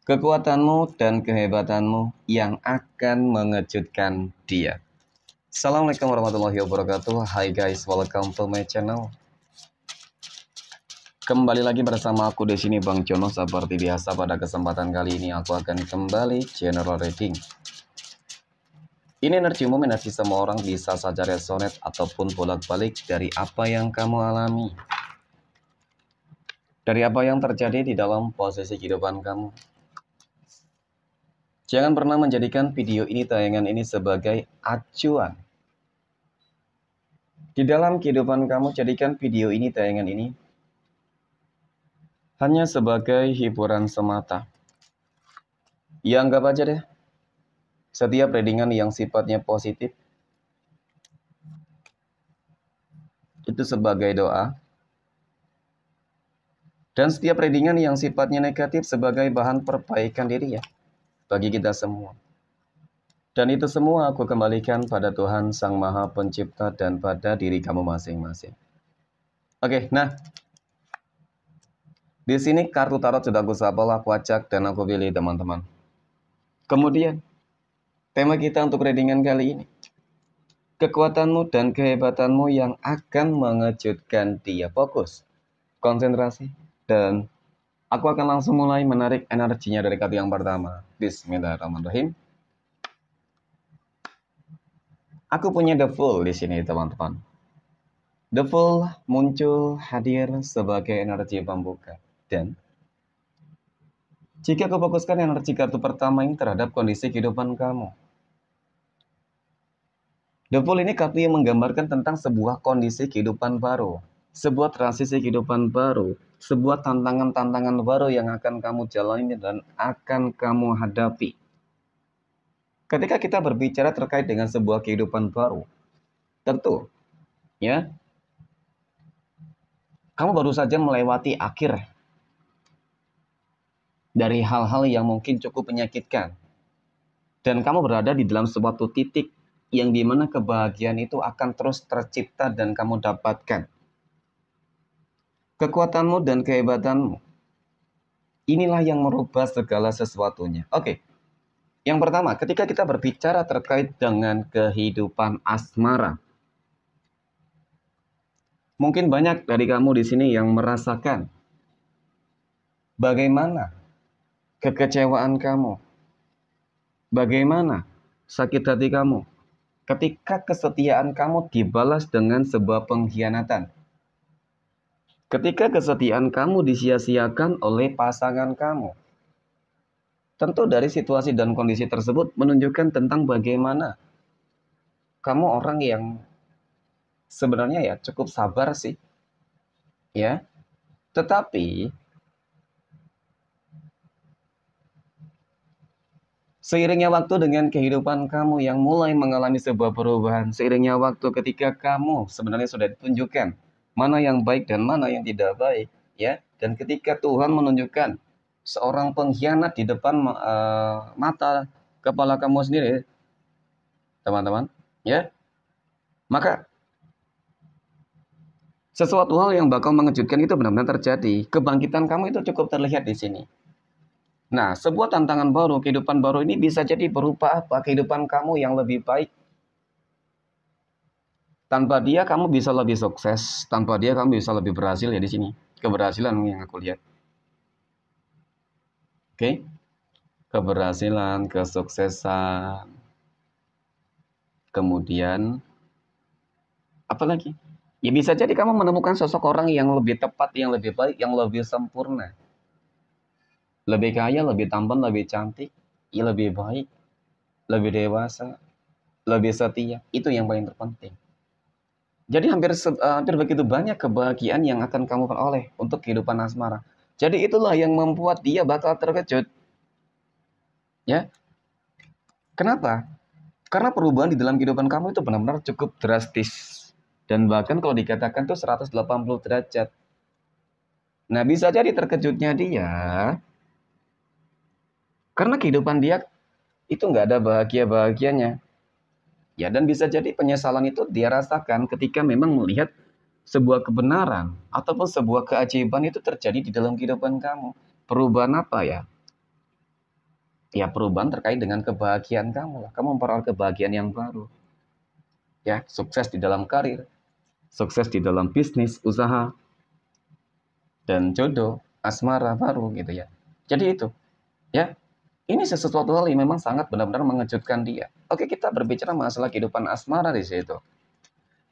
kekuatanmu dan kehebatanmu yang akan mengejutkan dia. Assalamualaikum warahmatullahi wabarakatuh. Hai guys, welcome to my channel. Kembali lagi bersama aku di sini Bang Jono. Seperti biasa pada kesempatan kali ini aku akan kembali general reading. Ini energi umum, energi semua orang, bisa saja resonate ataupun bolak-balik dari apa yang kamu alami, dari apa yang terjadi di dalam posisi kehidupan kamu. Jangan pernah menjadikan video ini, tayangan ini sebagai acuan. Di dalam kehidupan kamu, jadikan video ini, tayangan ini hanya sebagai hiburan semata. Ya anggap aja deh, setiap readingan yang sifatnya positif itu sebagai doa. Dan setiap readingan yang sifatnya negatif sebagai bahan perbaikan diri ya, bagi kita semua. Dan itu semua aku kembalikan pada Tuhan Sang Maha Pencipta dan pada diri kamu masing-masing. Oke, nah. Di sini kartu tarot sudah aku shuffle, aku acak, dan aku pilih teman-teman. Kemudian, tema kita untuk readingan kali ini. Kekuatanmu dan kehebatanmu yang akan mengejutkan dia. Fokus, konsentrasi, dan aku akan langsung mulai menarik energinya dari kartu yang pertama. Bismillahirrahmanirrahim. Aku punya The Fool di sini, teman-teman. The Fool muncul hadir sebagai energi pembuka. Dan jika aku fokuskan energi kartu pertama ini terhadap kondisi kehidupan kamu. The Fool ini kartu yang menggambarkan tentang sebuah kondisi kehidupan baru, sebuah transisi kehidupan baru, sebuah tantangan-tantangan baru yang akan kamu jalani dan akan kamu hadapi. Ketika kita berbicara terkait dengan sebuah kehidupan baru, tentu, ya, kamu baru saja melewati akhir dari hal-hal yang mungkin cukup menyakitkan. Dan kamu berada di dalam suatu titik yang dimana kebahagiaan itu akan terus tercipta dan kamu dapatkan. Kekuatanmu dan kehebatanmu, inilah yang merubah segala sesuatunya. Oke, yang pertama, ketika kita berbicara terkait dengan kehidupan asmara, mungkin banyak dari kamu di sini yang merasakan bagaimana kekecewaan kamu, bagaimana sakit hati kamu, ketika kesetiaan kamu dibalas dengan sebuah pengkhianatan. Ketika kesetiaan kamu disia-siakan oleh pasangan kamu. Tentu dari situasi dan kondisi tersebut menunjukkan tentang bagaimana kamu orang yang sebenarnya ya cukup sabar sih. Ya. Tetapi seiringnya waktu dengan kehidupan kamu yang mulai mengalami sebuah perubahan, seiringnya waktu ketika kamu sebenarnya sudah ditunjukkan mana yang baik dan mana yang tidak baik, ya. Dan ketika Tuhan menunjukkan seorang pengkhianat di depan mata kepala kamu sendiri, teman-teman, ya, maka sesuatu hal yang bakal mengejutkan itu benar-benar terjadi. Kebangkitan kamu itu cukup terlihat di sini. Nah, sebuah tantangan baru, kehidupan baru ini bisa jadi berupa apa? Kehidupan kamu yang lebih baik. Tanpa dia kamu bisa lebih sukses, tanpa dia kamu bisa lebih berhasil ya di sini. Keberhasilan yang aku lihat. Oke? Keberhasilan, kesuksesan. Kemudian apa lagi? Ya bisa jadi kamu menemukan sosok orang yang lebih tepat, yang lebih baik, yang lebih sempurna. Lebih kaya, lebih tampan, lebih cantik, ya lebih baik, lebih dewasa, lebih setia. Itu yang paling terpenting. Jadi hampir begitu banyak kebahagiaan yang akan kamu peroleh untuk kehidupan asmara. Jadi itulah yang membuat dia bakal terkejut. Ya. Kenapa? Karena perubahan di dalam kehidupan kamu itu benar-benar cukup drastis. Dan bahkan kalau dikatakan tuh 180 derajat. Nah, bisa jadi terkejutnya dia karena kehidupan dia itu nggak ada bahagia-bahagianya. Ya, dan bisa jadi penyesalan itu dia rasakan ketika memang melihat sebuah kebenaran ataupun sebuah keajaiban itu terjadi di dalam kehidupan kamu. Perubahan apa ya? Ya, perubahan terkait dengan kebahagiaan kamu lah. Kamu memperoleh kebahagiaan yang baru. Ya, sukses di dalam karir, sukses di dalam bisnis, usaha, dan jodoh, asmara baru gitu ya. Jadi itu, ya. Ini sesuatu hal yang memang sangat benar-benar mengejutkan dia. Oke, kita berbicara masalah kehidupan asmara di situ.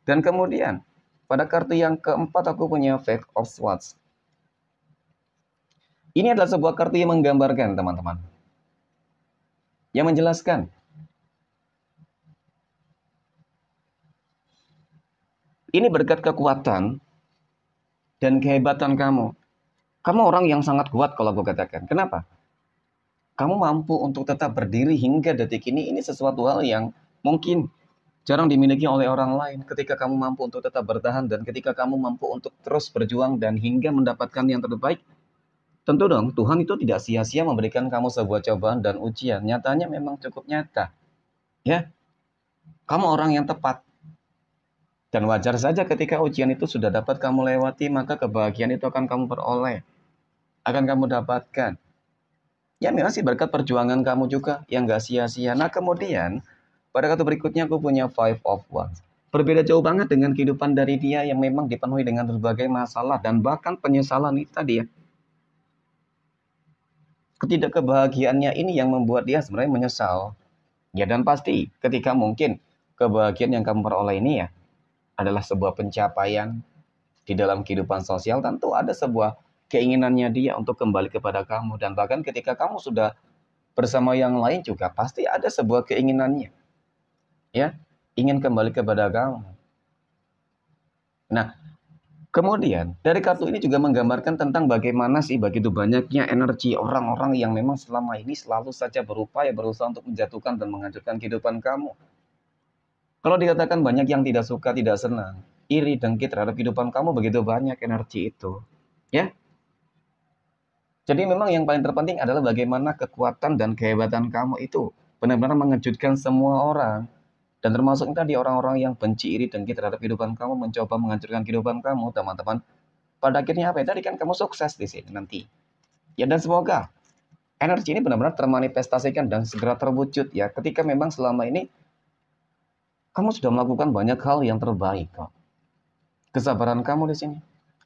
Dan kemudian, pada kartu yang keempat aku punya Five of Swords. Ini adalah sebuah kartu yang menggambarkan, teman-teman. Yang menjelaskan, ini berkat kekuatan dan kehebatan kamu. Kamu orang yang sangat kuat kalau aku katakan. Kenapa? Kamu mampu untuk tetap berdiri hingga detik ini sesuatu hal yang mungkin jarang dimiliki oleh orang lain. Ketika kamu mampu untuk tetap bertahan dan ketika kamu mampu untuk terus berjuang dan hingga mendapatkan yang terbaik, tentu dong Tuhan itu tidak sia-sia memberikan kamu sebuah cobaan dan ujian. Nyatanya memang cukup nyata. Ya, kamu orang yang tepat. Dan wajar saja ketika ujian itu sudah dapat kamu lewati, maka kebahagiaan itu akan kamu peroleh. Akan kamu dapatkan. Ya memang sih berkat perjuangan kamu juga yang gak sia-sia. Nah kemudian pada kartu berikutnya aku punya Five of Wands. Berbeda jauh banget dengan kehidupan dari dia yang memang dipenuhi dengan berbagai masalah dan bahkan penyesalan itu tadi ya. Ketidakkebahagiaannya ini yang membuat dia sebenarnya menyesal. Ya dan pasti ketika mungkin kebahagiaan yang kamu peroleh ini ya adalah sebuah pencapaian di dalam kehidupan sosial, tentu ada sebuah keinginannya dia untuk kembali kepada kamu. Dan bahkan ketika kamu sudah bersama yang lain juga pasti ada sebuah keinginannya. Ya, ingin kembali kepada kamu. Nah, kemudian dari kartu ini juga menggambarkan tentang bagaimana sih begitu banyaknya energi orang-orang yang memang selama ini selalu saja berupaya berusaha untuk menjatuhkan dan menghancurkan kehidupan kamu. Kalau dikatakan banyak yang tidak suka, tidak senang, iri, dengki terhadap kehidupan kamu, begitu banyak energi itu. Ya, jadi memang yang paling terpenting adalah bagaimana kekuatan dan kehebatan kamu itu benar-benar mengejutkan semua orang. Dan termasuk tadi orang-orang yang benci, iri, dengki terhadap kehidupan kamu, mencoba menghancurkan kehidupan kamu, teman-teman. Pada akhirnya apa ya? Tadi kan kamu sukses di sini nanti. Ya dan semoga energi ini benar-benar termanifestasikan dan segera terwujud ya. Ketika memang selama ini kamu sudah melakukan banyak hal yang terbaik kok. Kesabaran kamu di sini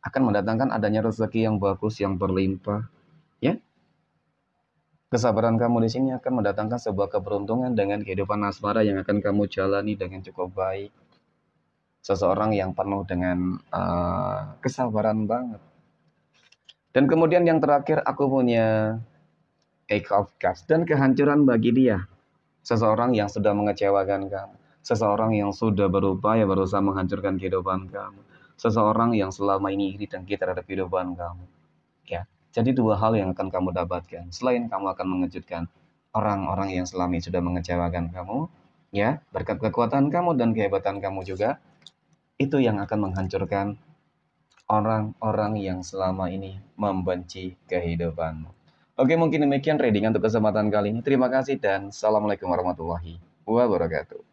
akan mendatangkan adanya rezeki yang bagus, yang berlimpah, ya. Kesabaran kamu di sini akan mendatangkan sebuah keberuntungan dengan kehidupan asmara yang akan kamu jalani dengan cukup baik. Seseorang yang penuh dengan kesabaran banget. Dan kemudian yang terakhir aku punya Eight of Cups dan kehancuran bagi dia. Seseorang yang sudah mengecewakan kamu. Seseorang yang sudah berupaya berusaha menghancurkan kehidupan kamu. Seseorang yang selama ini iri dengki terhadap kehidupan kamu. Ya, jadi dua hal yang akan kamu dapatkan. Selain kamu akan mengejutkan orang-orang yang selama ini sudah mengecewakan kamu, ya, berkat kekuatan kamu dan kehebatan kamu juga, itu yang akan menghancurkan orang-orang yang selama ini membenci kehidupanmu. Oke, mungkin demikian reading untuk kesempatan kali ini. Terima kasih dan assalamualaikum warahmatullahi wabarakatuh.